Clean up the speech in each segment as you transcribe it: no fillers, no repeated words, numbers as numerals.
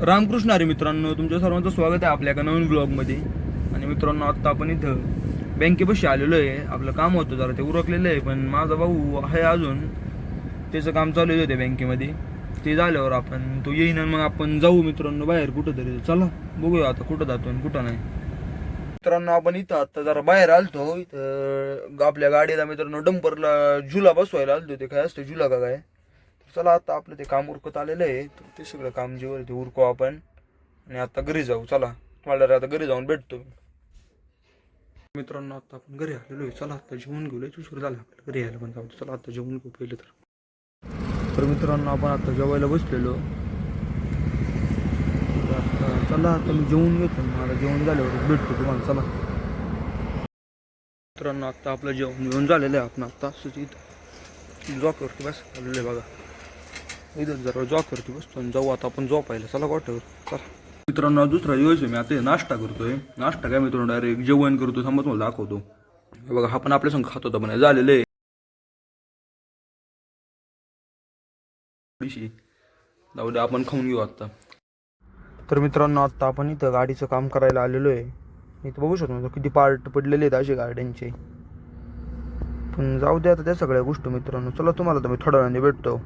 रामकृष्ण हरी मित्रांनो, तुमच्या सर्वांचं स्वागत आहे आपल्या एका नवीन ब्लॉगमध्ये. आणि मित्रांनो, आत्ता आपण इथं बँकेपाशी आलेलो आहे. आपलं काम होतं जरा, ते उरकलेलं आहे. पण माझा भाऊ आहे अजून, त्याचं काम चालू आहे त्या बँकेमध्ये. ते झाल्यावर आपण तो येईन आणि मग आपण जाऊ मित्रांनो बाहेर कुठंतरी. चला बघूया आता कुठं जातो आणि कुठं नाही. मित्रांनो, आपण इथं आता जरा बाहेर आलतो. इथं आपल्या गाडीला मित्रांनो डंपरला झुला बसवायला आलतो. ते काय असतं झुला का काय. चला आता आपलं ते काम उरकत आलेलं आहे. तर ते सगळं काम जेव्हा ते उरकू आपण आणि आता घरी जाऊ. चला तुम्हाला आता घरी जाऊन भेटतो मित्रांनो. आता आपण घरी आलेलो आहे. चला आता जेवण घेऊ. लयच उशीर झाला आपल्याला घरी यायला. पण जाऊ चला आता जेवण घेऊ पहिलं तर मित्रांनो आपण आता जेवायला बसलेलो. आता चला आता मी जेवून घेतो. मला जेवण झाल्यावर भेटतो तुम्हाला. चला मित्रांनो, आता आपलं जेवण घेऊन झालेलं आहे. आपण आता असंच इथं जॉकवरती बस आलेलं आहे बघा. इथं जरा जॉकवरती बसतो आणि जाऊ आता आपण झोपायला. चला वाटेवर चला मित्रांनो. दुसरा दिवस आहे. मी आता नाश्ता करतोय. नाश्ता काय मित्रांनो डायरेक्ट जेवण करतो. थांबा तुम्हाला दाखवतो बघा. हा पण आपल्या संग खात होता पण झालेलं आहे थोडीशी. जाऊ दे आपण खाऊन घेऊ आता. तर मित्रांनो, आता आपण इथं गाडीचं काम करायला आलेलो आहे. इथं बघू शकतो किती पार्ट पडलेले आहेत असे गाड्यांचे. पण जाऊ दे आता त्या सगळ्या गोष्टी मित्रांनो. चला तुम्हाला तर मी थोड्या वेळाने भेटतो.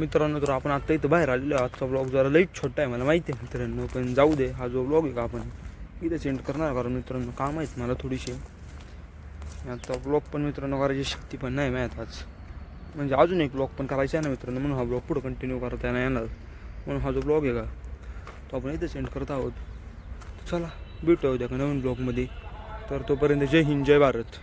मित्रांनो, तर आपण आता इथं बाहेर आलेलो. आजचा ब्लॉग जरा लईच छोटा आहे मला माहिती आहे मित्रांनो. पण जाऊ दे, हा जो ब्लॉग आहे का आपण इथं सेंड करणार. कारण मित्रांनो काम आहेत मला थोडीशी. आता ब्लॉग पण मित्रांनो करायची शक्ती पण नाही माहीत आज. म्हणजे अजून एक ब्लॉग पण करायचा आहे ना मित्रांनो. म्हणून हा ब्लॉग पुढं कंटिन्यू करता नाही येणार. म्हणून हा जो ब्लॉग आहे का तो आपण इथं सेंड करत आहोत. चला भेटू उद्या का नवीन ब्लॉगमध्ये. तर तोपर्यंत जय हिंद जय भारत.